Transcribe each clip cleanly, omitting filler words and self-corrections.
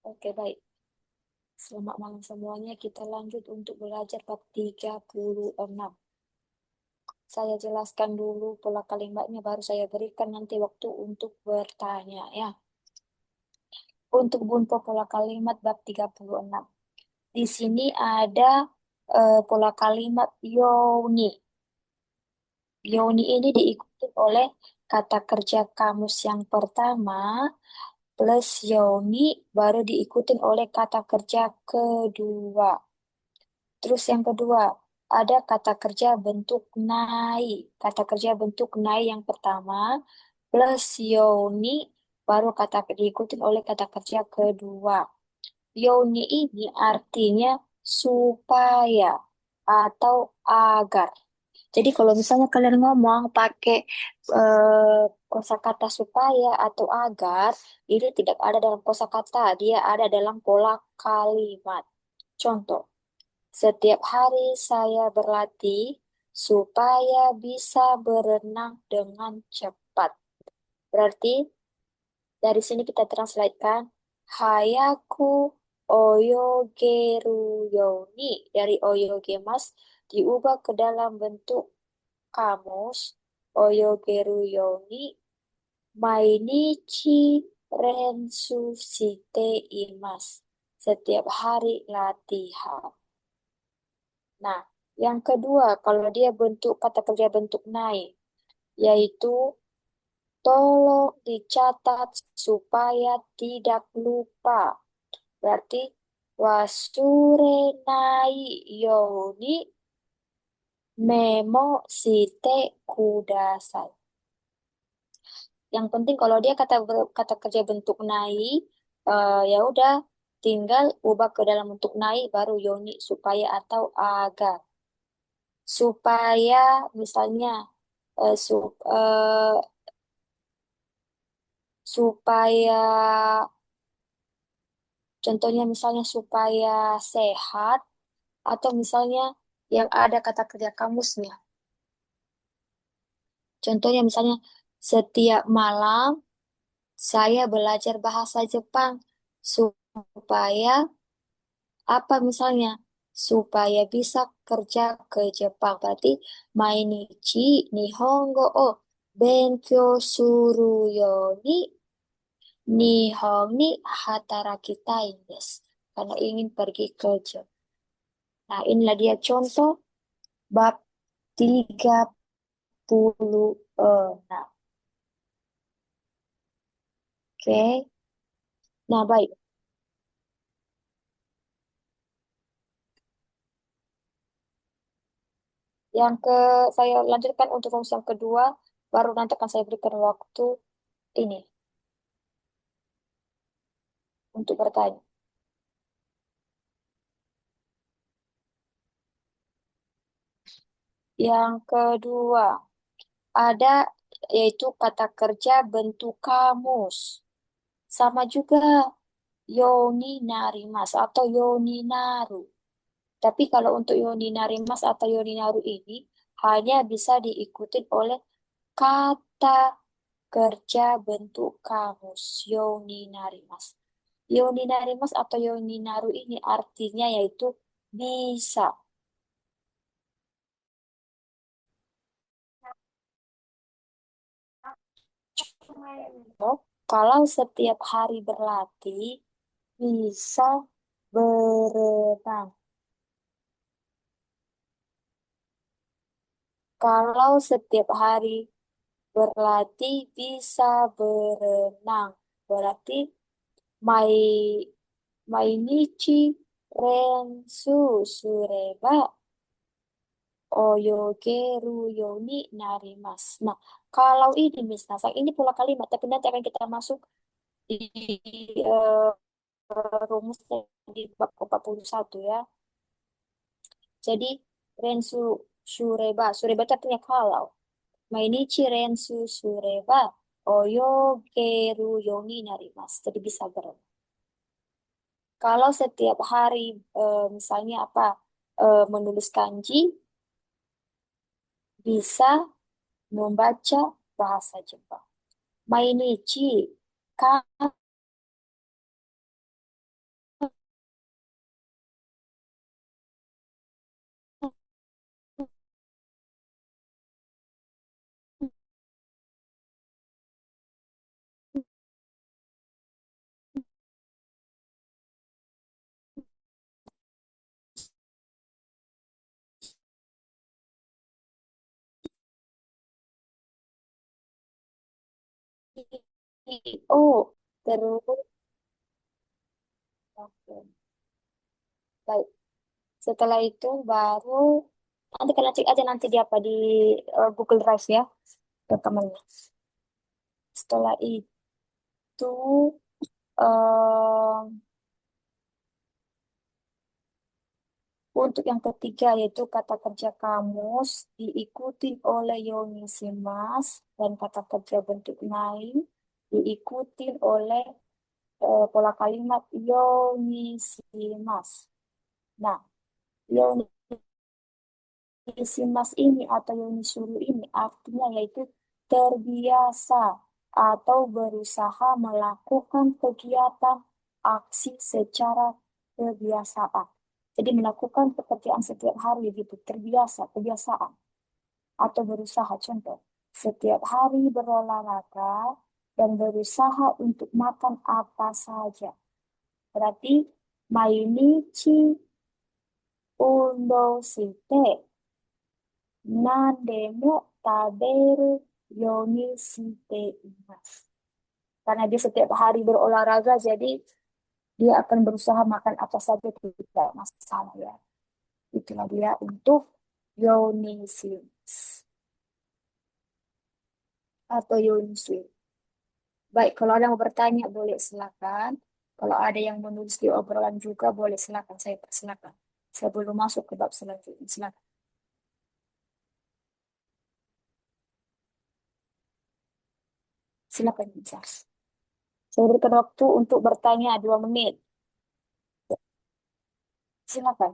Oke, baik. Selamat malam semuanya. Kita lanjut untuk belajar bab 36. Saya jelaskan dulu pola kalimatnya, baru saya berikan nanti waktu untuk bertanya ya. Untuk buntu pola kalimat bab 36. Di sini ada pola kalimat yoni. Yoni ini diikuti oleh kata kerja kamus yang pertama plus yoni baru diikuti oleh kata kerja kedua. Terus yang kedua, ada kata kerja bentuk nai. Kata kerja bentuk nai yang pertama, plus yoni, baru kata diikutin oleh kata kerja kedua. Yoni ini artinya supaya atau agar. Jadi kalau misalnya kalian ngomong pakai kosakata supaya atau agar, ini tidak ada dalam kosakata, dia ada dalam pola kalimat. Contoh. Setiap hari saya berlatih supaya bisa berenang dengan cepat. Berarti dari sini kita translatekan Hayaku oyogeru yoni dari oyogemas diubah ke dalam bentuk kamus oyogeru yoni mainichi rensu shite imasu. Setiap hari latihan. Nah, yang kedua, kalau dia bentuk kata kerja bentuk naik, yaitu tolong dicatat supaya tidak lupa. Berarti wasure nai yoni memo shite kudasai. Yang penting kalau dia kata kerja bentuk nai, ya udah tinggal ubah ke dalam bentuk nai baru yoni supaya atau agar. Supaya misalnya eh, su- eh, supaya contohnya misalnya supaya sehat atau misalnya yang ada kata kerja kamusnya. Contohnya misalnya setiap malam saya belajar bahasa Jepang supaya apa misalnya supaya bisa kerja ke Jepang. Berarti mainichi nihongo o benkyou suru yo ni Nihon ni hatarakitai desu. Karena ingin pergi kerja. Nah, inilah dia contoh bab 36. Oke. Nah, baik. Yang ke saya lanjutkan untuk rumus yang kedua, baru nanti akan saya berikan waktu ini untuk bertanya. Yang kedua, ada yaitu kata kerja bentuk kamus. Sama juga yoni narimas atau yoni naru. Tapi kalau untuk Yoni Narimas atau Yoni Naru ini hanya bisa diikuti oleh kata kerja bentuk kamus Yoni Narimas. Yoni Narimas atau Yoni Naru ini artinya yaitu bisa. Oh, kalau setiap hari berlatih bisa berenang. Kalau setiap hari berlatih bisa berenang. Berarti Mai Mainichi Rensu Sureba Oyogeru Yoni Narimas. Nah, kalau ini misalnya ini pola kalimat, tapi nanti akan kita masuk di eh, rumusnya di bab 41 ya. Jadi Rensu Sureba itu artinya kalau. Mainichi Rensu Sureba Oyogeru Yoni Narimas. Jadi bisa berenang. Kalau setiap hari misalnya apa menulis kanji bisa membaca bahasa Jepang. Mainichi Oh, terus, oke, baik. Setelah itu baru nanti kalian cek aja nanti di apa di Google Drive ya rekamannya. Setelah itu em, untuk yang ketiga yaitu kata kerja kamus diikuti oleh Yonisimas dan kata kerja bentuk naik diikuti oleh pola kalimat Yonisimas. Nah, Yonisimas ini atau Yonisuru ini artinya yaitu terbiasa atau berusaha melakukan kegiatan aksi secara kebiasaan. Jadi melakukan pekerjaan setiap hari gitu, terbiasa, kebiasaan atau berusaha. Contoh, setiap hari berolahraga dan berusaha untuk makan apa saja. Berarti mainichi undo shite Nademo taberu yoni shite imasu. Karena dia setiap hari berolahraga, jadi dia akan berusaha makan apa saja tidak masalah ya. Itulah dia untuk yoni atau yoni. Baik, kalau ada yang mau bertanya boleh silakan. Kalau ada yang menulis di obrolan juga boleh silakan. Saya persilakan. Saya belum masuk ke bab selanjutnya. Silakan. Silakan, Nisa. Saya berikan waktu untuk bertanya 2 menit. Silakan.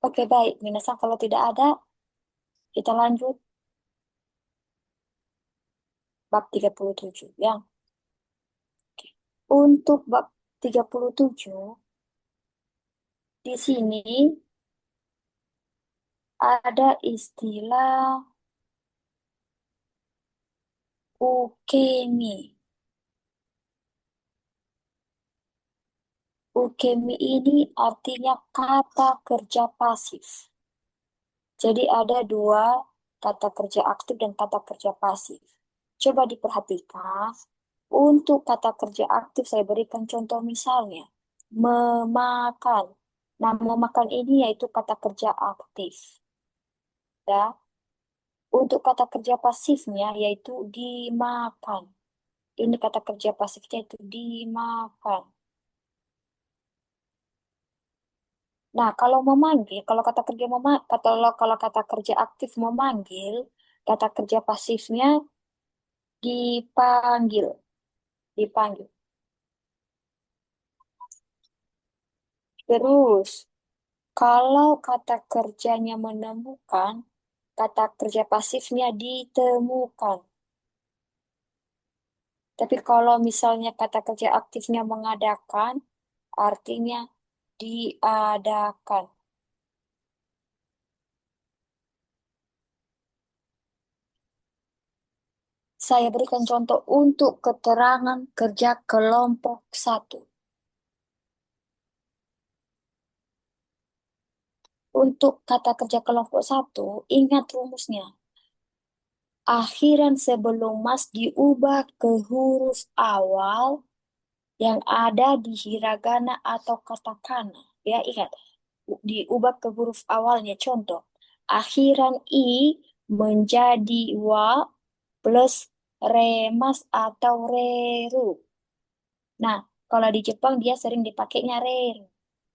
Oke, baik. Minasan, kalau tidak ada, kita lanjut bab 37. Yang untuk bab 37, di sini ada istilah ukemi. Ukemi ini artinya kata kerja pasif. Jadi ada dua kata kerja aktif dan kata kerja pasif. Coba diperhatikan. Untuk kata kerja aktif saya berikan contoh misalnya. Memakan. Nah, memakan ini yaitu kata kerja aktif. Ya. Untuk kata kerja pasifnya yaitu dimakan. Ini kata kerja pasifnya itu dimakan. Nah, kalau memanggil, kalau kata kerja aktif memanggil, kata kerja pasifnya dipanggil, dipanggil. Terus, kalau kata kerjanya menemukan, kata kerja pasifnya ditemukan. Tapi kalau misalnya kata kerja aktifnya mengadakan, artinya diadakan. Saya berikan contoh untuk keterangan kerja kelompok satu. untuk kata kerja kelompok satu, ingat rumusnya. Akhiran sebelum mas diubah ke huruf awal yang ada di hiragana atau katakana. Ya, ingat. Diubah ke huruf awalnya. Contoh, akhiran i menjadi wa plus remas atau reru. Nah, kalau di Jepang dia sering dipakainya reru.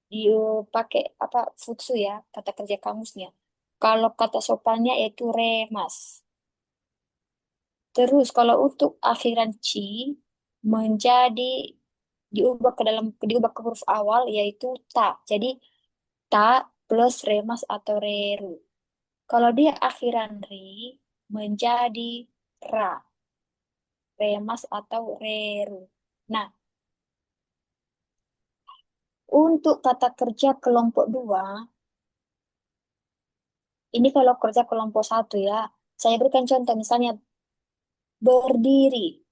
Dipakai apa futsu ya, kata kerja kamusnya. Kalau kata sopannya yaitu remas. Terus kalau untuk akhiran ci menjadi diubah ke huruf awal yaitu ta. Jadi ta plus remas atau reru. Kalau dia akhiran ri menjadi ra, remas atau reru. Nah, untuk kata kerja kelompok dua, ini kalau kerja kelompok satu ya, saya berikan contoh misalnya berdiri.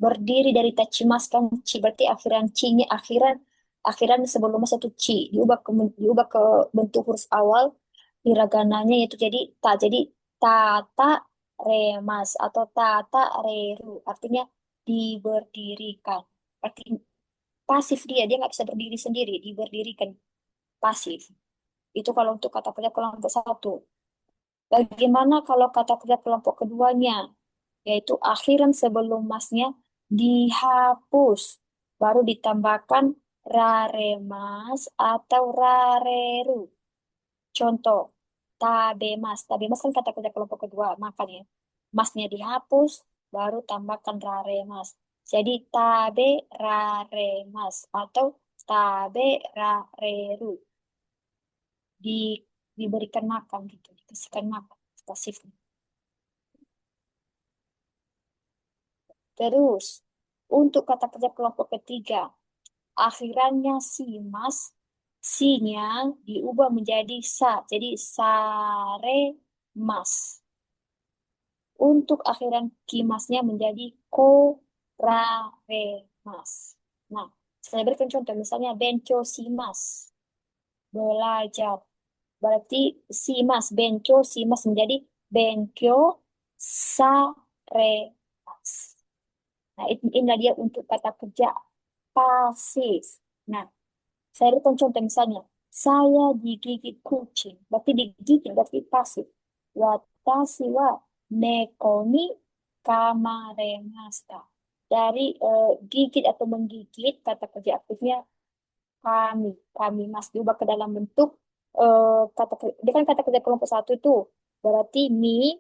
Berdiri dari tachimas kan ci, berarti akhiran ci-nya akhiran sebelum masa itu ci, diubah ke bentuk huruf awal hiragananya yaitu jadi ta. Jadi tata remas atau tata reru artinya diberdirikan. Arti pasif dia nggak bisa berdiri sendiri, diberdirikan pasif. Itu kalau untuk kata kerja kelompok satu. Bagaimana kalau kata kerja kelompok keduanya? Yaitu akhiran sebelum masnya dihapus. Baru ditambahkan raremas atau rareru. Contoh, tabemas. Tabemas kan kata kerja kelompok kedua, makanya masnya dihapus, baru tambahkan raremas. Jadi tabe raremas atau tabe rareru. Di, diberikan makan gitu, dikasihkan makan. Pasif. Terus, untuk kata kerja kelompok ketiga, akhirannya si mas, si-nya diubah menjadi sa, jadi sare mas. Untuk akhiran kimasnya menjadi ko rare mas. Nah, saya berikan contoh, misalnya benco si mas, belajar. Berarti si mas, benco si mas menjadi benkyo sare mas. Nah, inilah dia untuk kata kerja pasif. Nah, saya berikan contoh misalnya, saya digigit kucing. Berarti digigit, berarti pasif. Watashi wa neko ni kamaremashita. Dari gigit atau menggigit, kata kerja aktifnya kami. Kami mas diubah ke dalam bentuk dia kan kata kerja kelompok satu itu. Berarti mi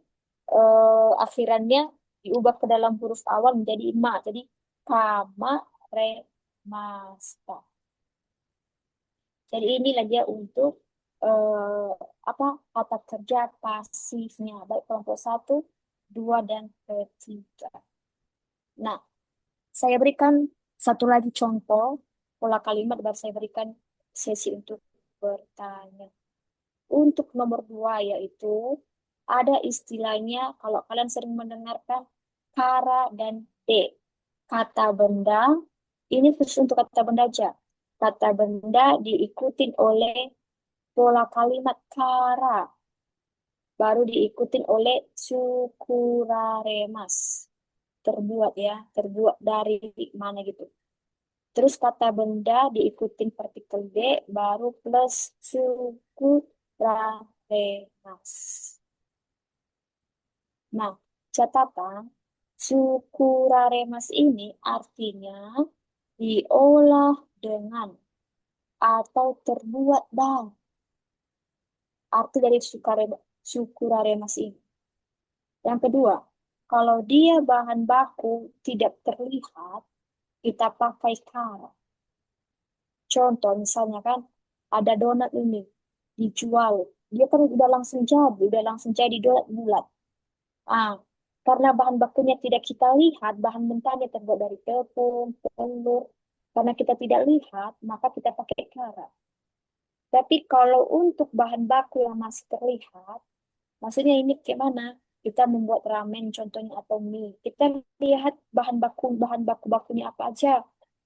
akhirannya diubah ke dalam huruf awal menjadi ma. Jadi kama re masta. Jadi inilah dia untuk eh, apa kata kerja pasifnya baik kelompok satu, dua dan ketiga. Nah, saya berikan satu lagi contoh pola kalimat baru saya berikan sesi untuk bertanya. Untuk nomor dua yaitu ada istilahnya kalau kalian sering mendengarkan kara dan de. Kata benda, ini khusus untuk kata benda aja. Kata benda diikutin oleh pola kalimat kara, baru diikutin oleh sukuraremas. Terbuat ya, terbuat dari mana gitu. Terus kata benda diikutin partikel D, baru plus sukuraremas. Nah, catatan, sukuraremas ini artinya diolah dengan atau terbuat dari. Arti dari sukuraremas ini. Yang kedua, kalau dia bahan baku tidak terlihat, kita pakai kara. Contoh misalnya kan, ada donat ini dijual. Dia kan udah langsung jadi donat bulat. Ah, karena bahan bakunya tidak kita lihat, bahan mentahnya terbuat dari tepung, telur. Karena kita tidak lihat, maka kita pakai kara. Tapi kalau untuk bahan baku yang masih terlihat, maksudnya ini gimana? Kita membuat ramen contohnya atau mie. Kita lihat bahan bakunya apa aja.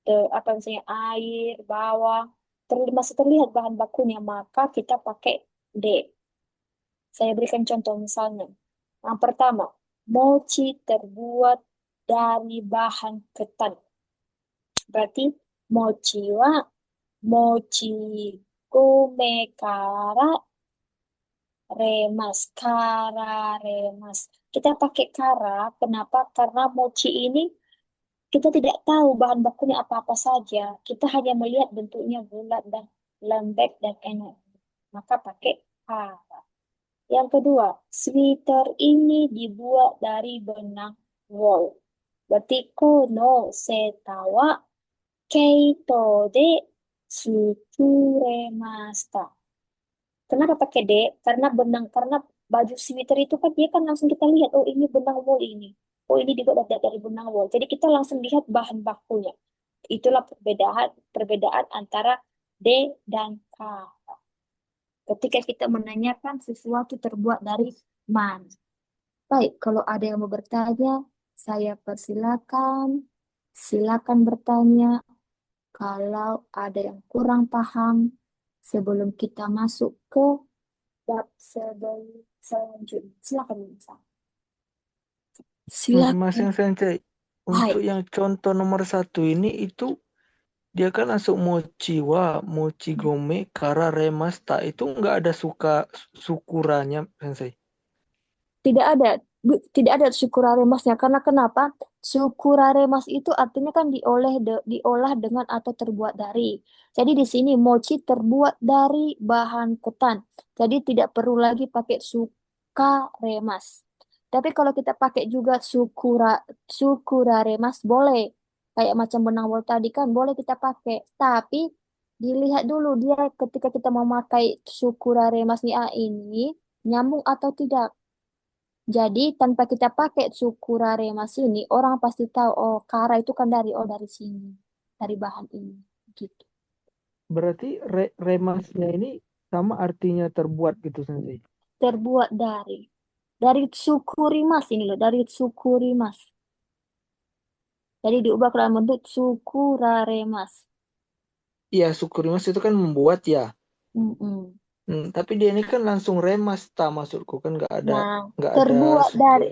Apa misalnya air, bawang, masih terlihat bahan bakunya, maka kita pakai D. Saya berikan contoh misalnya. Yang pertama, mochi terbuat dari bahan ketan. Berarti mochi wa mochi kume kara remas. Kara remas. Kita pakai kara. Kenapa? Karena mochi ini kita tidak tahu bahan bakunya apa-apa saja. Kita hanya melihat bentuknya bulat dan lembek dan enak. Maka pakai kara. Yang kedua, sweater ini dibuat dari benang wool. Berarti kono setawa keito de tsukuremashita. Kenapa pakai D? Karena baju sweater itu kan dia kan langsung kita lihat, oh ini benang wool ini. Oh ini dibuat dari benang wool. Jadi kita langsung lihat bahan bakunya. Itulah perbedaan perbedaan antara D dan K. Ketika kita menanyakan sesuatu terbuat dari mana. Baik, kalau ada yang mau bertanya, saya persilakan. Silakan bertanya. Kalau ada yang kurang paham, sebelum kita masuk ke bab selanjutnya. Silakan, Nisa. Mas Silakan. yang Sensei, Hai, untuk yang contoh nomor satu ini itu dia kan langsung mochi wa, mochi gome, kara remasta itu nggak ada sukurannya Sensei. tidak ada, tidak ada syukurare masnya. Karena kenapa? Syukurare mas itu artinya kan diolah dengan atau terbuat dari. Jadi di sini mochi terbuat dari bahan ketan. Jadi tidak perlu lagi pakai sukare mas. Tapi kalau kita pakai juga syukurare mas boleh. Kayak macam benang wol tadi kan boleh kita pakai. Tapi dilihat dulu dia ketika kita memakai syukurare masnya ini nyambung atau tidak. Jadi tanpa kita pakai Tsukurare Mas ini, orang pasti tahu oh Kara itu kan dari sini, dari bahan ini, gitu. Berarti remasnya ini sama artinya terbuat gitu Sensei. Terbuat dari Tsukurimas ini loh, dari Tsukurimas. Jadi diubah ke dalam bentuk Tsukurare Mas. Iya, sukurimas itu kan membuat ya. Mm-mm. Tapi dia ini kan langsung remasta maksudku kan Nah, nggak ada terbuat suku. dari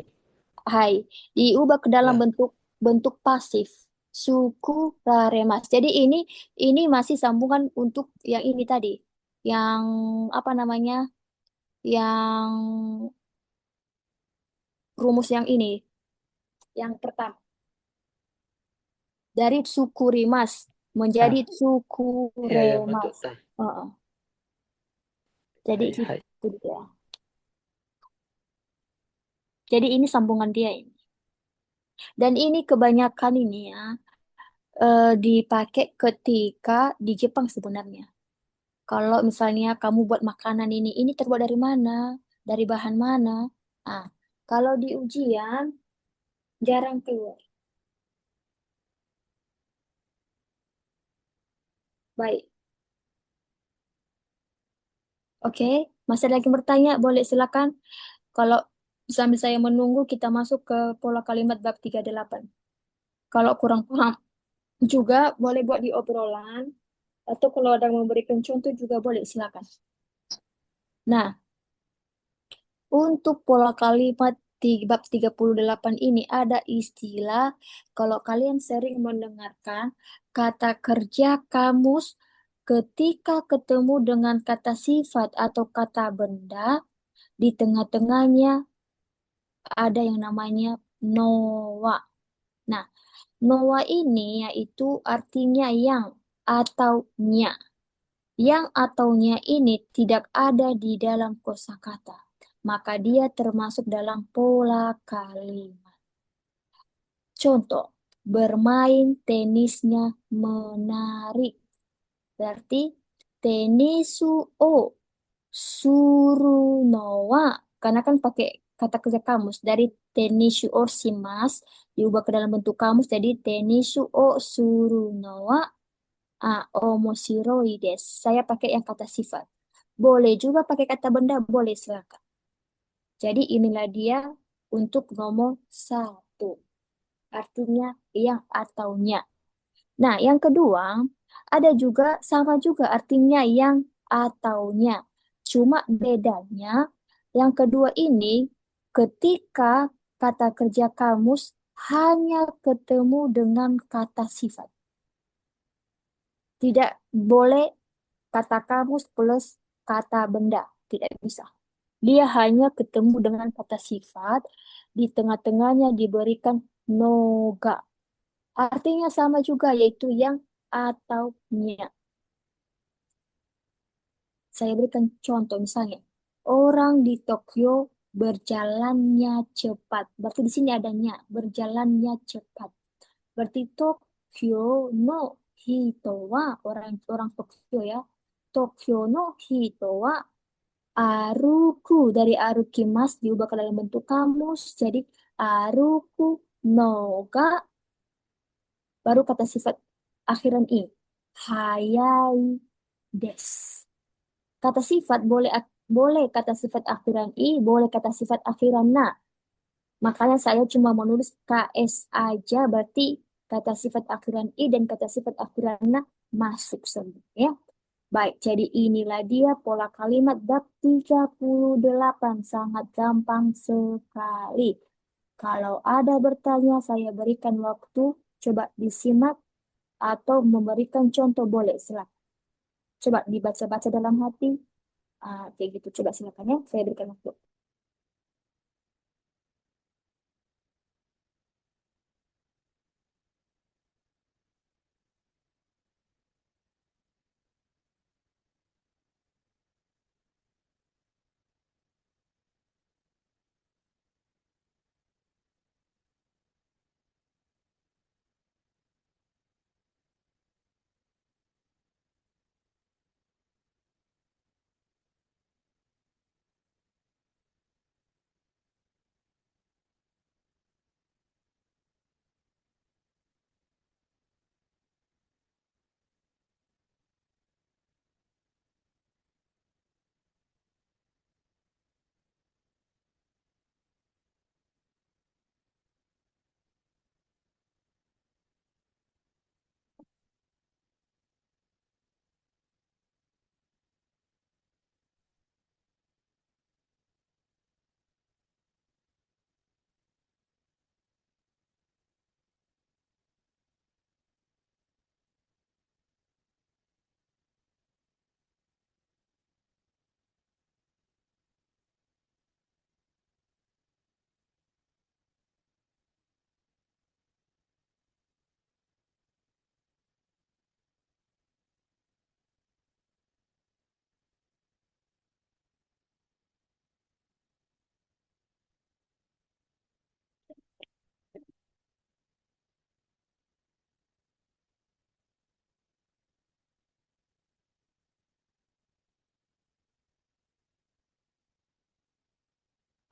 Hai, diubah ke dalam Ya, bentuk bentuk pasif. Sukurare Mas. Jadi ini masih sambungan untuk yang ini tadi, yang apa namanya? Yang rumus yang ini, yang pertama dari Tsukurimas menjadi ah, ya ya betul. Tsukuremas. Heeh. Jadi Hai hai. gitu dia. Jadi ini sambungan dia ini. Dan ini kebanyakan ini ya dipakai ketika di Jepang sebenarnya. Kalau misalnya kamu buat makanan ini terbuat dari mana? Dari bahan mana? Ah, kalau di ujian jarang keluar. Baik, oke. Masih ada lagi yang bertanya? Boleh silakan. Kalau sambil saya menunggu, kita masuk ke pola kalimat bab 38. Kalau kurang paham juga boleh buat di obrolan, atau kalau ada yang memberikan contoh juga boleh, silakan. Nah, untuk pola kalimat di bab 38 ini ada istilah, kalau kalian sering mendengarkan kata kerja kamus ketika ketemu dengan kata sifat atau kata benda, di tengah-tengahnya ada yang namanya noa. Nah, noa ini yaitu artinya yang atau nya. Yang atau nya ini tidak ada di dalam kosakata. Maka dia termasuk dalam pola kalimat. Contoh, bermain tenisnya menarik. Berarti tenisu o suru noa. Karena kan pakai kata kerja kamus. Dari tenisu o shimas diubah ke dalam bentuk kamus. Jadi tenisu o suru noa omoshiroi desu. Saya pakai yang kata sifat. Boleh juga pakai kata benda, boleh silakan. Jadi inilah dia untuk nomor satu. Artinya yang ataunya. Nah, yang kedua, ada juga sama juga artinya yang ataunya. Cuma bedanya yang kedua ini ketika kata kerja kamus hanya ketemu dengan kata sifat. Tidak boleh kata kamus plus kata benda. Tidak bisa. Dia hanya ketemu dengan kata sifat. Di tengah-tengahnya diberikan noga. Artinya sama juga yaitu yang atau nya. Saya berikan contoh misalnya. Orang di Tokyo berjalannya cepat. Berarti di sini adanya berjalannya cepat. Berarti Tokyo no hito wa orang orang Tokyo ya. Tokyo no hito wa aruku dari arukimas diubah ke dalam bentuk kamus jadi aruku no ga baru kata sifat akhiran i. Hayai des. Kata sifat boleh kata sifat akhiran i, boleh kata sifat akhiran na. Makanya saya cuma menulis KS aja, berarti kata sifat akhiran i dan kata sifat akhiran na masuk semua ya. Baik, jadi inilah dia pola kalimat bab 38. Sangat gampang sekali. Kalau ada bertanya, saya berikan waktu. Coba disimak atau memberikan contoh boleh. Silakan. Coba dibaca-baca dalam hati. Kayak gitu. Coba silakan ya. Saya berikan waktu.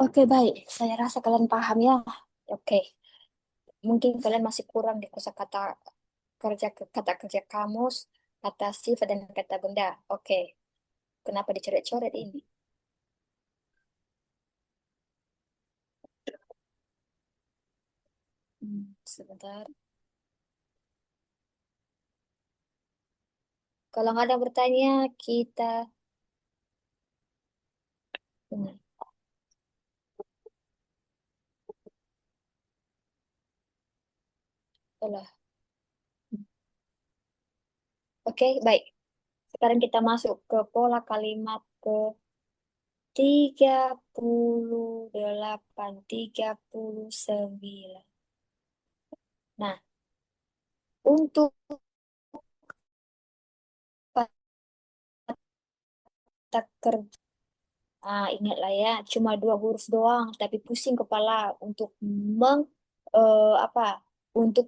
Oke, baik. Saya rasa kalian paham ya. Oke. Mungkin kalian masih kurang di kosakata kata kerja kamus, kata sifat, dan kata benda. Oke. Kenapa dicoret-coret ini? Sebentar. Kalau nggak ada yang bertanya, kita ini. Olah. Oke, baik. Sekarang kita masuk ke pola kalimat ke 38, 39. Nah, untuk kata kerja, ingatlah ya, cuma dua huruf doang, tapi pusing kepala untuk meng apa? Untuk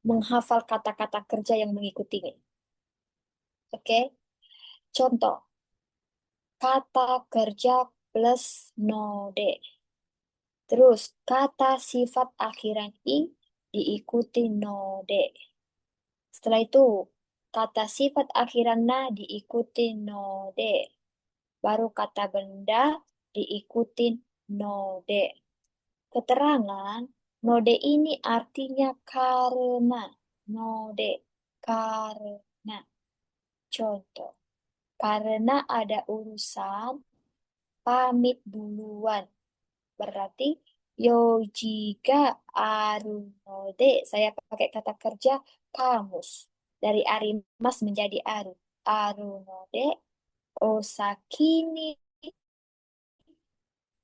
menghafal kata-kata kerja yang mengikutinya. Oke, contoh kata kerja plus node. Terus kata sifat akhiran i diikuti node. Setelah itu kata sifat akhiran na diikuti node. Baru kata benda diikuti node. Keterangan node ini artinya karena. Node karena. Contoh. Karena ada urusan, pamit duluan. Berarti Yojiga Arunode. Saya pakai kata kerja kamus. Dari Arimas menjadi Aru. Arunode Osaki ni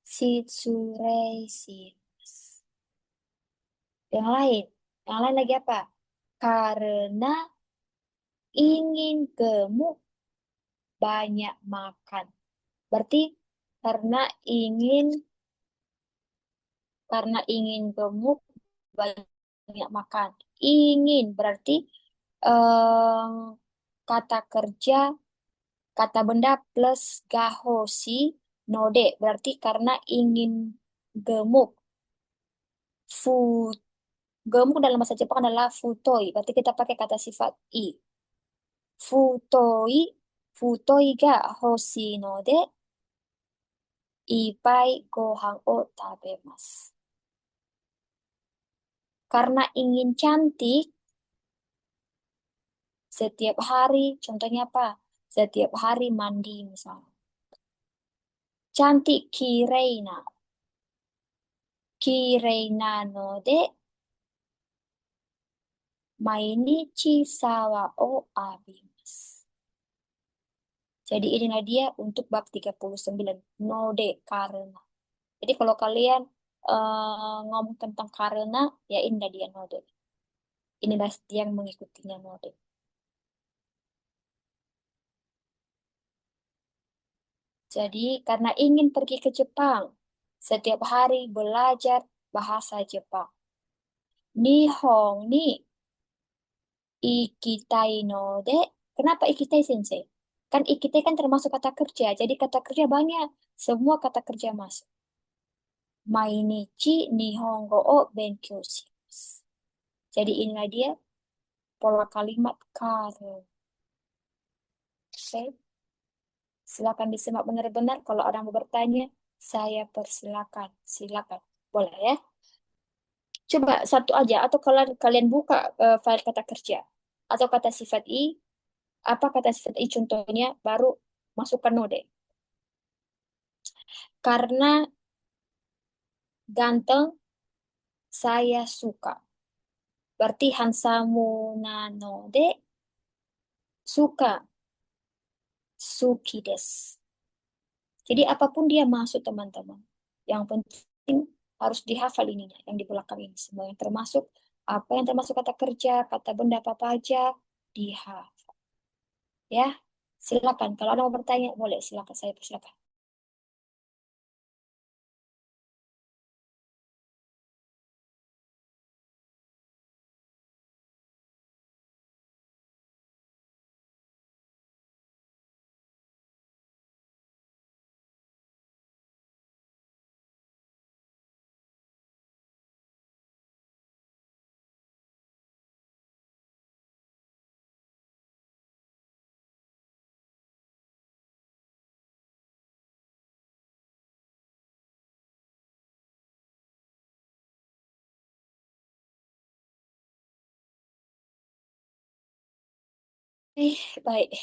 Shitsurei shimasu. Yang lain. Yang lain lagi apa? Karena ingin gemuk banyak makan. Berarti karena ingin gemuk banyak makan. Ingin berarti em, kata kerja, kata benda plus gahoshi node. Berarti karena ingin gemuk. Fu, gemuk dalam bahasa Jepang adalah futoi. Berarti kita pakai kata sifat i. Futoi, futoi ga hoshi node, ipai gohan o tabemasu. Karena ingin cantik, setiap hari, contohnya apa? Setiap hari mandi misalnya. Cantik kireina. Kireina no de mainichi sawa o abimasu. Jadi inilah dia untuk bab 39. Node karena. Jadi kalau kalian ngomong tentang karena, ya inilah dia node. Inilah dia yang mengikutinya node. Jadi karena ingin pergi ke Jepang, setiap hari belajar bahasa Jepang. Nihon ni ikitai no de. Kenapa ikitai sensei? Kan ikitai kan termasuk kata kerja. Jadi kata kerja banyak. Semua kata kerja masuk. Mainichi nihongo o benkyou shimasu. Jadi inilah dia pola kalimat karo. Oke, silakan disimak benar-benar. Kalau ada yang mau bertanya, saya persilakan. Silakan. Boleh ya? Coba satu aja. Atau kalau kalian buka file kata kerja. Atau kata sifat i. Apa kata sifat i contohnya? Baru masukkan node. Karena ganteng, saya suka. Berarti hansamu nanode suka. Suki desu. Jadi apapun dia masuk teman-teman. Yang penting harus dihafal ininya, yang di belakang ini. Semua yang termasuk, apa yang termasuk kata kerja, kata benda apa aja, dihafal. Ya, silakan. Kalau ada mau bertanya, boleh. Silakan, saya persilakan. Baik.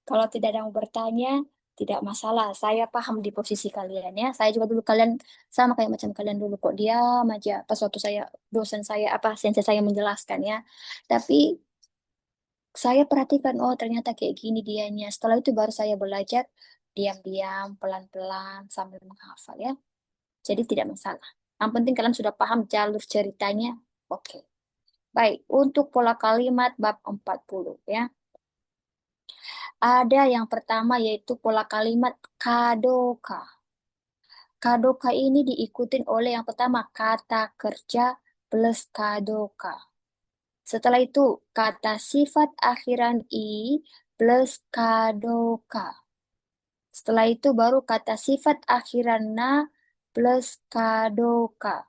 Kalau tidak ada yang mau bertanya, tidak masalah. Saya paham di posisi kalian ya. Saya juga dulu kalian sama kayak macam kalian dulu kok diam aja pas waktu saya dosen saya apa sensei saya menjelaskan ya. Tapi saya perhatikan oh ternyata kayak gini dianya. Setelah itu baru saya belajar diam-diam, pelan-pelan sambil menghafal ya. Jadi tidak masalah. Yang penting kalian sudah paham jalur ceritanya. Oke. Baik, untuk pola kalimat bab 40 ya. Ada yang pertama yaitu pola kalimat kadoka. Kadoka ini diikutin oleh yang pertama kata kerja plus kadoka. Setelah itu kata sifat akhiran i plus kadoka. Setelah itu baru kata sifat akhiran na plus kadoka.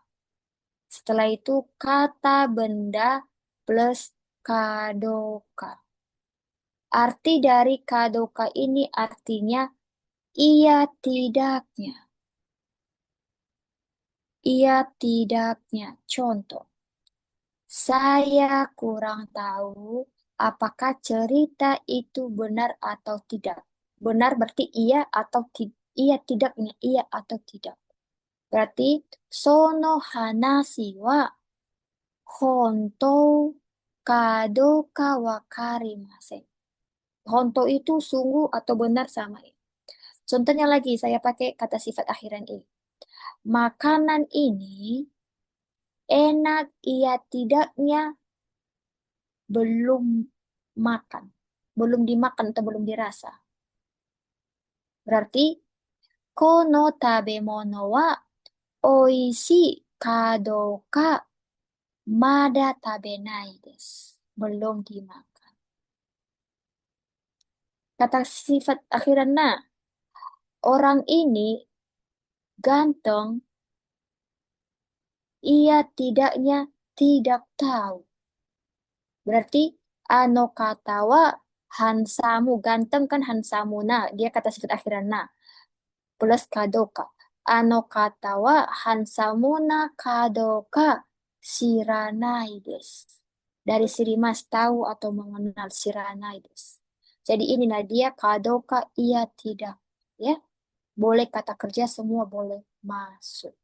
Setelah itu kata benda plus kadoka. Arti dari kadoka ini artinya iya tidaknya. Iya tidaknya. Contoh, saya kurang tahu apakah cerita itu benar atau tidak. Benar berarti iya atau tidak. Iya tidaknya iya atau tidak. Berarti sono hanashi wa hontou kadoka wakarimasen. Honto itu sungguh atau benar sama ya. Contohnya lagi, saya pakai kata sifat akhiran ini. Makanan ini enak iya tidaknya belum makan. Belum dimakan atau belum dirasa. Berarti, kono tabemono wa oishii kadoka mada tabenai desu. Belum dimakan. Kata sifat akhiran na, orang ini ganteng, ia tidaknya tidak tahu. Berarti ano kata wa hansamu, ganteng kan hansamu. Nah, dia kata sifat akhiran na. Plus kadoka. Ano kata wa hansamu na kadoka shiranai desu. Dari sirimas tahu atau mengenal shiranai desu. Jadi inilah dia kadoka ia tidak. Ya, boleh kata kerja semua boleh masuk.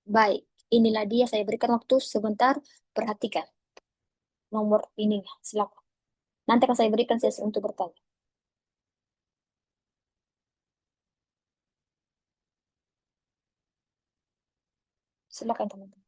Baik, inilah dia saya berikan waktu sebentar. Perhatikan nomor ini. Silakan. Nanti akan saya berikan sesi untuk bertanya. Silakan teman-teman.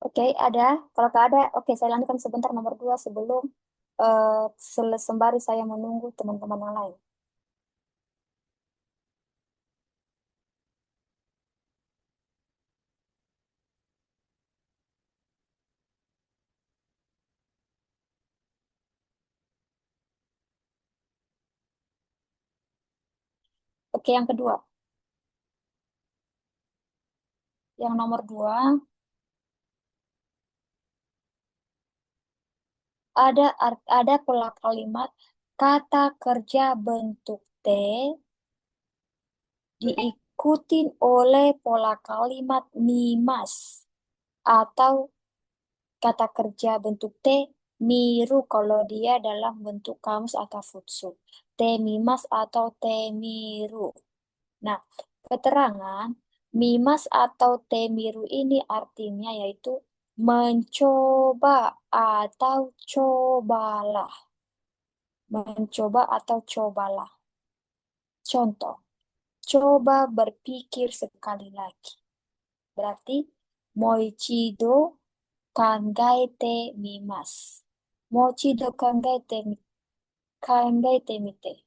Oke, ada. Kalau tak ada, oke, saya lanjutkan sebentar nomor dua sebelum sembari saya menunggu teman-teman yang lain. Oke, yang kedua. Yang nomor dua, ada pola kalimat kata kerja bentuk T diikutin oleh pola kalimat mimas atau kata kerja bentuk T miru kalau dia dalam bentuk kamus atau futsal. T mimas atau T miru. Nah, keterangan mimas atau T miru ini artinya yaitu mencoba atau cobalah. Mencoba atau cobalah. Contoh, coba berpikir sekali lagi. Berarti moichido kangaete mimasu. Mochido kangaete mite.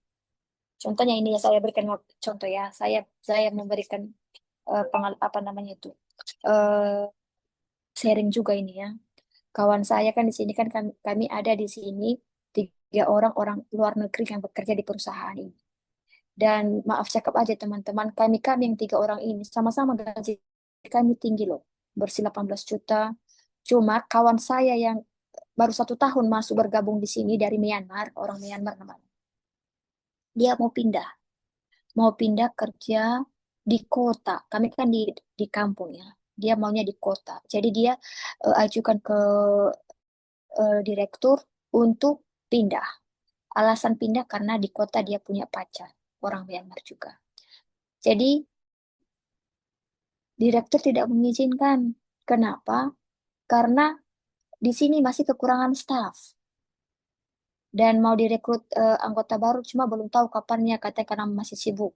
Contohnya ini ya saya berikan contoh ya. Saya memberikan apa namanya itu eh sharing juga ini ya. Kawan saya kan di sini kan kami ada di sini tiga orang orang luar negeri yang bekerja di perusahaan ini. Dan maaf cakap aja teman-teman, kami yang tiga orang ini sama-sama gaji kami tinggi loh, bersih 18 juta. Cuma kawan saya yang baru 1 tahun masuk bergabung di sini dari Myanmar, orang Myanmar namanya. Dia mau pindah kerja di kota. Kami kan di kampung ya. Dia maunya di kota. Jadi dia ajukan ke direktur untuk pindah. Alasan pindah karena di kota dia punya pacar, orang Myanmar juga. Jadi direktur tidak mengizinkan. Kenapa? Karena di sini masih kekurangan staf dan mau direkrut anggota baru cuma belum tahu kapannya katanya karena masih sibuk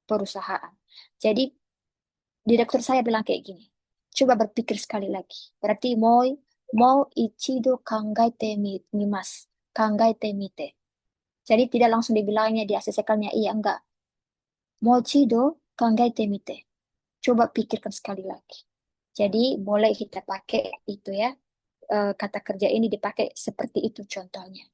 perusahaan. Jadi direktur saya bilang kayak gini, coba berpikir sekali lagi. Berarti mau ichido kangaite mimas, kangaite mite. Jadi tidak langsung dibilangnya di ACC-nya iya enggak. Mochido kangaite mite. Coba pikirkan sekali lagi. Jadi boleh kita pakai itu ya, kata kerja ini dipakai seperti itu contohnya.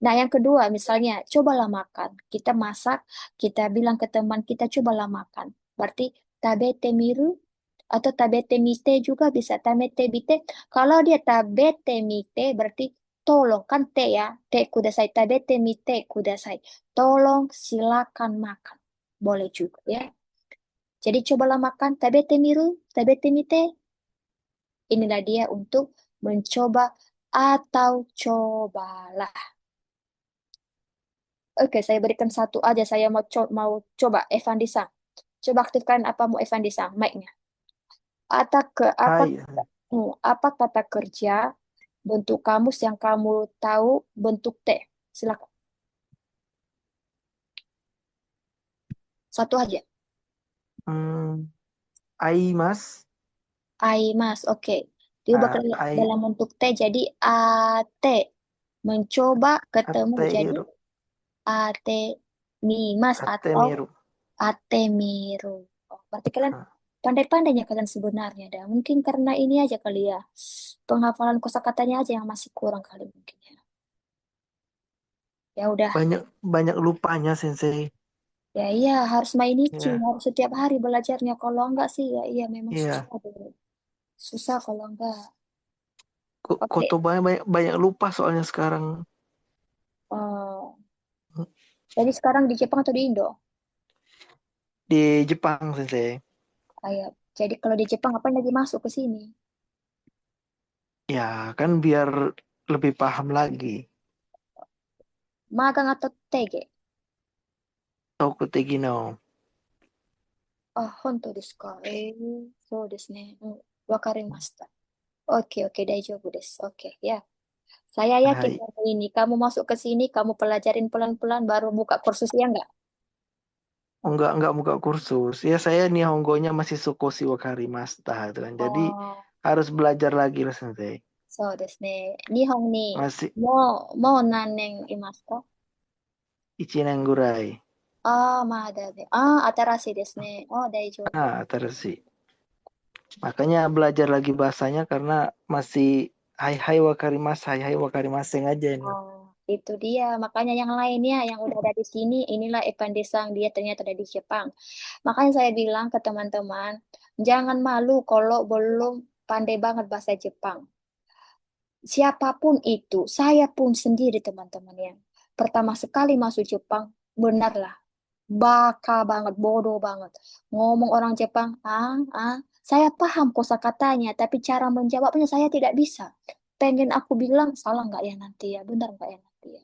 Nah, yang kedua, misalnya, cobalah makan. Kita masak, kita bilang ke teman kita, cobalah makan. Berarti, tabete miru, atau tabete mite juga bisa. Tabete mite, kalau dia tabete mite, berarti tolong, kan te ya, te kudasai, tabete mite kudasai. Tolong, silakan makan. Boleh juga ya. Jadi, cobalah makan, tabete miru, tabete mite. Inilah dia untuk mencoba atau cobalah. Oke, saya berikan satu aja. Saya mau coba Evan Disang. Coba aktifkan apa mau Evan Disang, mic-nya. Apa Hai. apa kata kerja bentuk kamus yang kamu tahu bentuk T? Silakan. Satu aja. Hmm, Ai Mas. Aimas, oke. Diubah ke Ai dalam bentuk T jadi AT. Mencoba ketemu jadi Ateiru. AT Mimas atau Atemiru. AT Miru. Oh, berarti kalian pandai-pandainya kalian sebenarnya. Dah. Mungkin karena ini aja kali ya. Penghafalan kosakatanya aja yang masih kurang kali mungkin ya. Ya udah. Banyak banyak lupanya Sensei. Ya iya harus main itu. Ya, Harus setiap hari belajarnya. Kalau enggak sih ya iya memang iya. susah dulu. Susah kalau enggak. Oke. Koto banyak, banyak banyak lupa soalnya sekarang Oh, jadi sekarang di Jepang atau di Indo? di Jepang Sensei. Ayo. Jadi kalau di Jepang apa lagi masuk ke sini? Ya, kan biar lebih paham lagi. Magang atau TG? Tokuteki no. あ、本当ですか。そうですね。うん、わかりました。Oke, oke, 大丈夫です。Oke, ya. Saya yakin Hai. kamu ini, kamu masuk ke sini, kamu pelajarin pelan-pelan, baru buka kursus, ya enggak? Oh, enggak buka kursus. Ya saya Nihongonya masih Sukoshi Wakarimashita itu kan. Jadi Oh, harus belajar lagi lah Sensei. そうですね。日本に Masih もう何年いますか？ 1年ぐらい。ああ、まだで。ああ、新しいですね。ああ、大丈夫。Nah, terus sih. Makanya belajar lagi bahasanya karena masih hai hai wakarimasu, hai hai wakarimaseng aja ini. Oh, itu dia. Makanya yang lainnya yang udah ada di sini, inilah Evan Desang, dia ternyata ada di Jepang. Makanya saya bilang ke teman-teman, jangan malu kalau belum pandai banget bahasa Jepang. Siapapun itu, saya pun sendiri teman-teman ya. Pertama sekali masuk Jepang, benarlah, baka banget, bodoh banget. Ngomong orang Jepang, saya paham kosakatanya, tapi cara menjawabnya saya tidak bisa. Pengen aku bilang, salah nggak ya nanti ya, benar nggak ya nanti ya.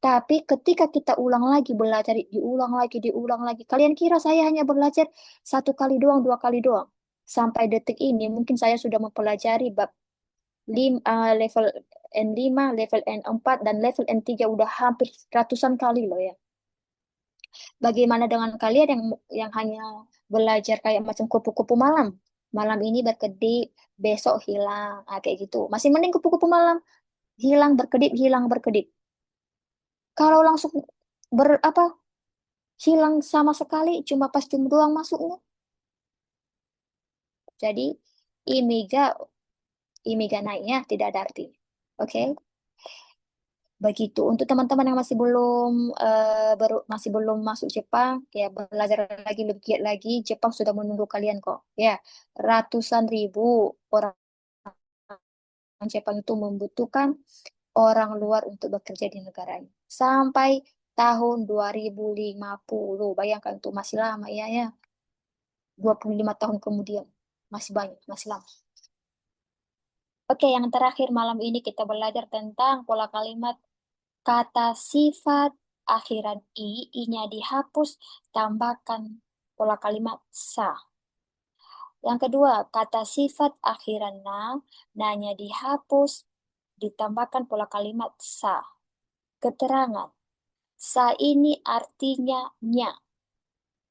Tapi ketika kita ulang lagi belajar, diulang lagi. Kalian kira saya hanya belajar satu kali doang, dua kali doang. Sampai detik ini mungkin saya sudah mempelajari bab level N5, level N4, dan level N3 udah hampir ratusan kali loh ya. Bagaimana dengan kalian yang hanya belajar kayak macam kupu-kupu malam? Malam ini berkedip, besok hilang, kayak gitu. Masih mending kupu-kupu malam, hilang berkedip. Kalau langsung apa hilang sama sekali, cuma pas jam doang masuknya. Jadi imiga imiga naiknya tidak ada artinya. Oke, begitu. Untuk teman-teman yang masih belum masuk Jepang, ya belajar lagi lebih giat lagi. Jepang sudah menunggu kalian kok. Ya, ratusan ribu orang Jepang itu membutuhkan orang luar untuk bekerja di negaranya. Sampai tahun 2050. Bayangkan tuh masih lama ya ya. 25 tahun kemudian. Masih banyak, masih lama. Oke, yang terakhir malam ini kita belajar tentang pola kalimat Kata sifat akhiran i-nya dihapus, tambahkan pola kalimat sa. Yang kedua, kata sifat akhiran na-nya dihapus, ditambahkan pola kalimat sa. Keterangan, sa ini artinya nya,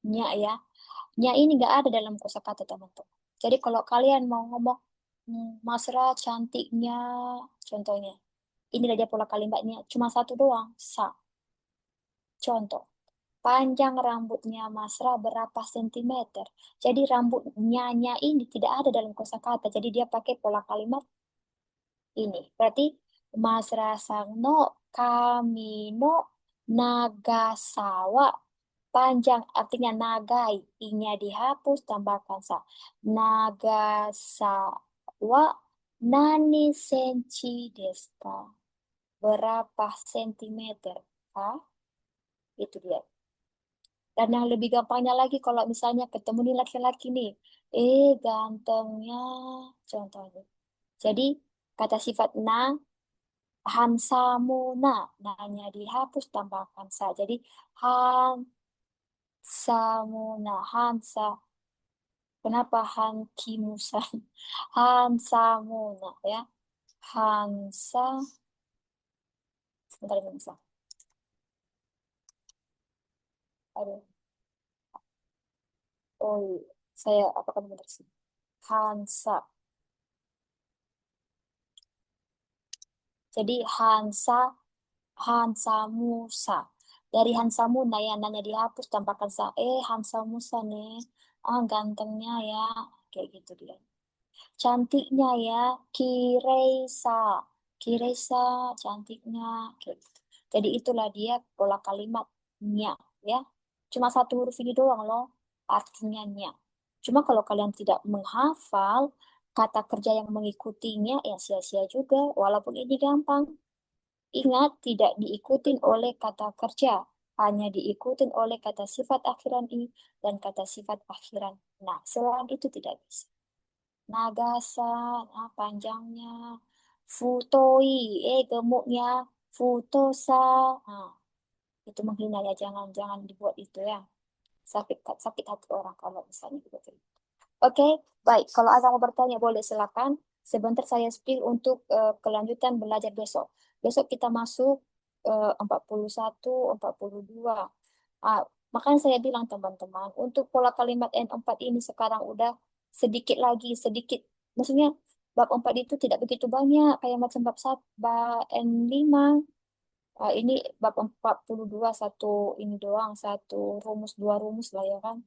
nya ya. Nya ini nggak ada dalam kosakata teman-teman. Jadi kalau kalian mau ngomong Masra cantiknya, contohnya, ini aja pola kalimatnya cuma satu doang, sa. Contoh, panjang rambutnya Masra berapa sentimeter. Jadi rambutnya nya ini tidak ada dalam kosakata. Jadi dia pakai pola kalimat ini. Berarti Masra Sangno Kamino Nagasawa. Panjang artinya nagai. I-nya dihapus, tambahkan sa. Nagasawa nani senchi desu ka? Berapa sentimeter? Kah? Itu dia. Dan yang lebih gampangnya lagi kalau misalnya ketemu nih laki-laki nih. Gantengnya. Contohnya. Jadi kata sifat na, hansamu na. Nanya dihapus, tambahkan sa. Jadi hansamu na. Hansa. Kenapa hankimusan? Hansamu na ya. Hansa. Sebentar ini bisa. Aduh. Oh, iya. Saya apakah benar sih? Hansa. Jadi Hansa, Hansa Musa. Dari Hansa Muna ya, nanya dihapus, tambahkan sa. Hansa Musa nih. Ah, gantengnya ya. Kayak gitu dia. Cantiknya ya, Kireisa. Kireisa, cantiknya. Kayak gitu. Jadi itulah dia pola kalimatnya ya. Cuma satu huruf ini doang loh, artinya nya. Cuma kalau kalian tidak menghafal kata kerja yang mengikutinya, ya sia-sia juga. Walaupun ini gampang. Ingat, tidak diikutin oleh kata kerja. Hanya diikutin oleh kata sifat akhiran i dan kata sifat akhiran. Nah, selain itu tidak bisa. Nagasa, nah panjangnya. Futoi, gemuknya. Futosa, nah, itu menghina ya. Jangan dibuat itu ya. Sakit, sakit hati orang kalau misalnya begitu. Oke, baik. Kalau ada mau bertanya, boleh silakan. Sebentar saya spill untuk kelanjutan belajar besok. Besok kita masuk 41, 42. Ah, makanya saya bilang teman-teman, untuk pola kalimat N4 ini sekarang udah sedikit lagi, sedikit. Maksudnya bab 4 itu tidak begitu banyak, kayak macam bab 1, bab N5. Ini bab 42, satu ini doang, satu rumus, dua rumus lah ya kan.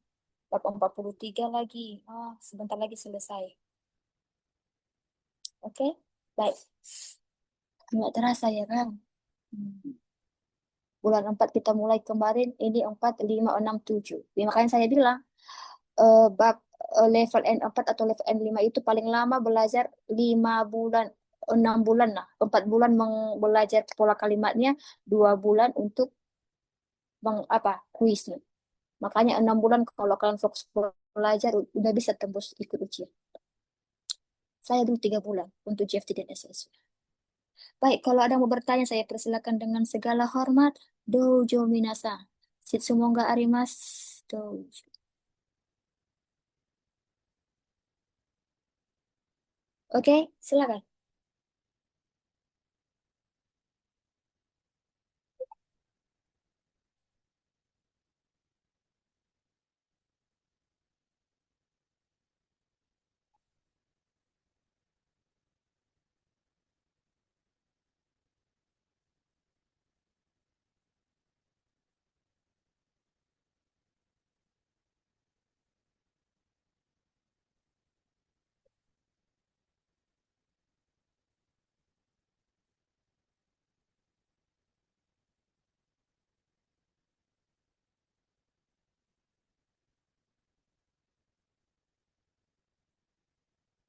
Bab 43 lagi. Sebentar lagi selesai. Oke? Baik. Nggak terasa ya kan? Hmm. Bulan 4 kita mulai kemarin, ini 4, 5, 6, 7. Ya, makanya saya bilang, bab level N4 atau level N5 itu paling lama belajar 5 bulan, 6 bulan lah. 4 bulan belajar pola kalimatnya, 2 bulan untuk kuisnya. Makanya 6 bulan kalau kalian fokus belajar, udah bisa tembus ikut ujian. Saya dulu 3 bulan untuk JFT dan SSW. Baik, kalau ada yang mau bertanya, saya persilakan dengan segala hormat. Dojo minasa. Setsumonga arimasu. Dojo. Oke, silakan.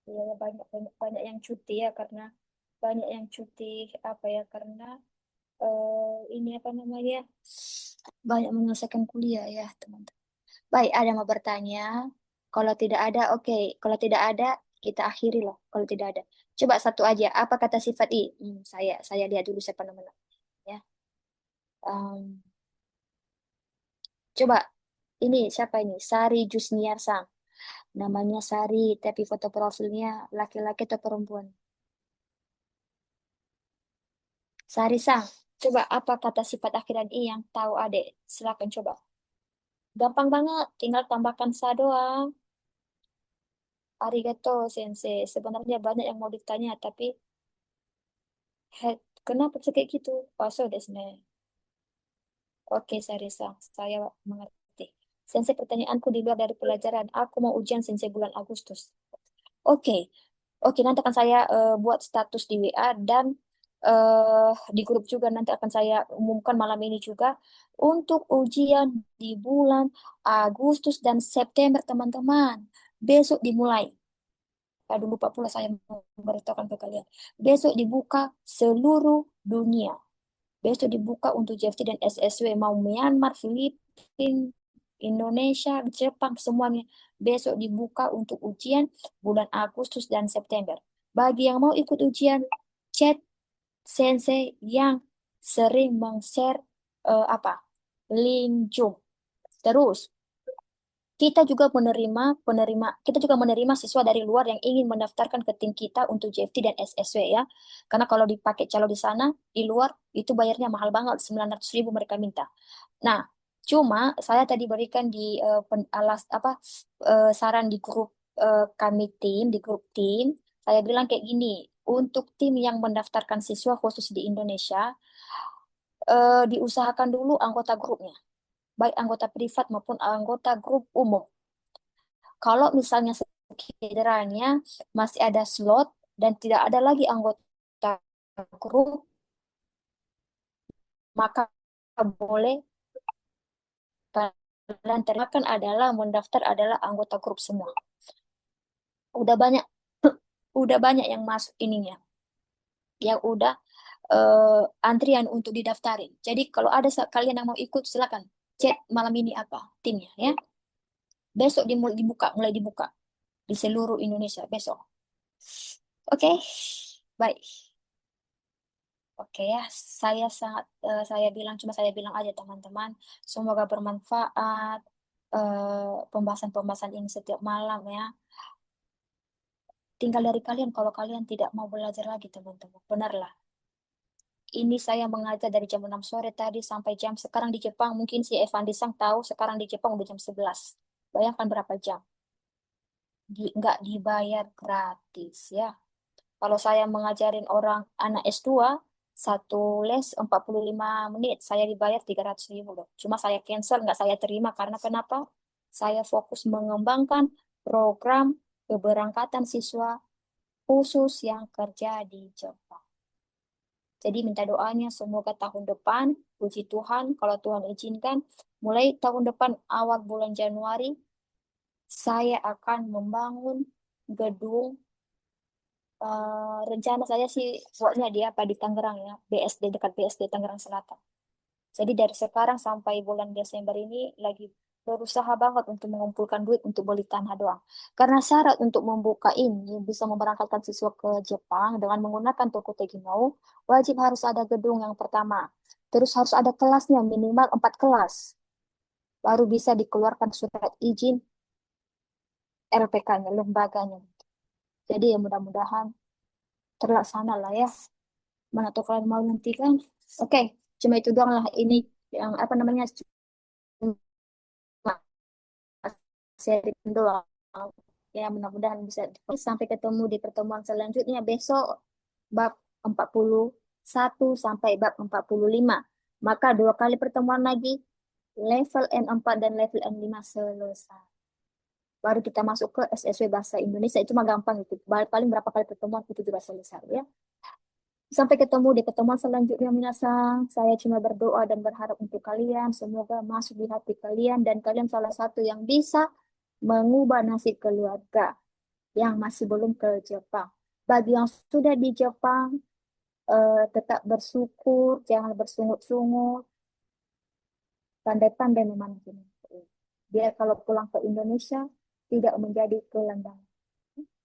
Ya, banyak, banyak, banyak yang cuti ya, karena banyak yang cuti apa ya, karena ini apa namanya, banyak menyelesaikan kuliah ya, teman-teman. Baik, ada yang mau bertanya? Kalau tidak ada, oke. Kalau tidak ada, kita akhiri loh. Kalau tidak ada, coba satu aja. Apa kata sifat i? Saya lihat dulu siapa namanya. Ya. Em, Coba, ini siapa ini? Sari Jusniarsang. Namanya Sari, tapi foto profilnya laki-laki atau perempuan? Sari Sang, coba apa kata sifat akhiran I yang tahu adek? Silakan coba. Gampang banget, tinggal tambahkan sa doang. Arigato, sensei. Sebenarnya banyak yang mau ditanya, tapi kenapa bisa kayak gitu? Oh, so desu ne. Oke, Sarisa, saya mengerti. Sensei, pertanyaanku di luar dari pelajaran. Aku mau ujian Sensei bulan Agustus. Oke, oke, nanti akan saya buat status di WA dan di grup juga nanti akan saya umumkan malam ini juga untuk ujian di bulan Agustus dan September, teman-teman. Besok dimulai. Aduh, lupa pula saya memberitahukan ke kalian. Besok dibuka seluruh dunia. Besok dibuka untuk JFT dan SSW mau Myanmar, Filipina, Indonesia, Jepang semuanya. Besok dibuka untuk ujian bulan Agustus dan September. Bagi yang mau ikut ujian, chat sensei yang sering meng-share apa? Link Zoom. Terus kita juga menerima siswa dari luar yang ingin mendaftarkan ke tim kita untuk JFT dan SSW ya. Karena kalau dipakai calo di sana, di luar itu bayarnya mahal banget, 900.000 mereka minta. Nah, cuma saya tadi berikan di saran di grup kami tim, di grup tim, saya bilang kayak gini, untuk tim yang mendaftarkan siswa khusus di Indonesia, diusahakan dulu anggota grupnya, baik anggota privat maupun anggota grup umum. Kalau misalnya sekiranya masih ada slot dan tidak ada lagi anggota grup, maka boleh kalian terimakan adalah mendaftar adalah anggota grup semua. Udah banyak udah banyak yang masuk ininya, yang udah antrian untuk didaftarin. Jadi kalau ada kalian yang mau ikut silakan chat malam ini apa timnya ya. Besok mulai dibuka di seluruh Indonesia besok. Oke, baik. Oke ya, saya bilang aja teman-teman, semoga bermanfaat pembahasan-pembahasan ini setiap malam ya. Tinggal dari kalian kalau kalian tidak mau belajar lagi teman-teman. Benarlah. Ini saya mengajar dari jam 6 sore tadi sampai jam sekarang di Jepang. Mungkin si Evan Disang tahu sekarang di Jepang udah jam 11. Bayangkan berapa jam. Nggak dibayar gratis ya. Kalau saya mengajarin orang anak S2, satu les 45 menit, saya dibayar 300.000 loh. Cuma saya cancel, nggak saya terima. Karena kenapa? Saya fokus mengembangkan program keberangkatan siswa khusus yang kerja di Jepang. Jadi minta doanya semoga tahun depan, puji Tuhan, kalau Tuhan izinkan, mulai tahun depan awal bulan Januari, saya akan membangun gedung. Rencana saya sih buatnya dia apa di Tangerang ya, BSD dekat BSD Tangerang Selatan. Jadi dari sekarang sampai bulan Desember ini lagi berusaha banget untuk mengumpulkan duit untuk beli tanah doang. Karena syarat untuk membuka ini bisa memberangkatkan siswa ke Jepang dengan menggunakan toko Tegino, wajib harus ada gedung yang pertama. Terus harus ada kelasnya minimal 4 kelas. Baru bisa dikeluarkan surat izin LPK-nya, lembaganya. Jadi ya mudah-mudahan terlaksana lah ya. Mana tuh kalian mau nanti kan? Oke, cuma itu doang lah ini yang apa namanya cuma sharing doang. Ya mudah-mudahan bisa sampai ketemu di pertemuan selanjutnya besok bab 41 sampai bab 45. Maka 2 kali pertemuan lagi level N4 dan level N5 selesai. Baru kita masuk ke SSW Bahasa Indonesia itu mah gampang itu. Paling berapa kali pertemuan itu juga selesai ya. Sampai ketemu di pertemuan selanjutnya, minasang. Saya cuma berdoa dan berharap untuk kalian. Semoga masuk di hati kalian dan kalian salah satu yang bisa mengubah nasib keluarga yang masih belum ke Jepang. Bagi yang sudah di Jepang, tetap bersyukur, jangan bersungut-sungut, pandai-pandai memandang. Biar kalau pulang ke Indonesia, tidak menjadi gelandang.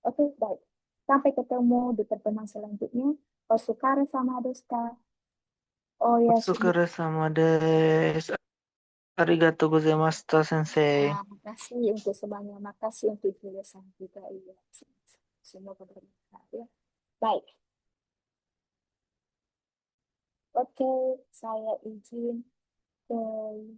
Oke, baik. Sampai ketemu di pertemuan selanjutnya. Osukare sama Desta. Oh ya, Otsukare sama desu. Arigatou gozaimashita, sensei. nah, makasih untuk semuanya. Makasih untuk penjelasan juga. Iya, semoga bermanfaat ya. Baik, oke, saya izin keluar.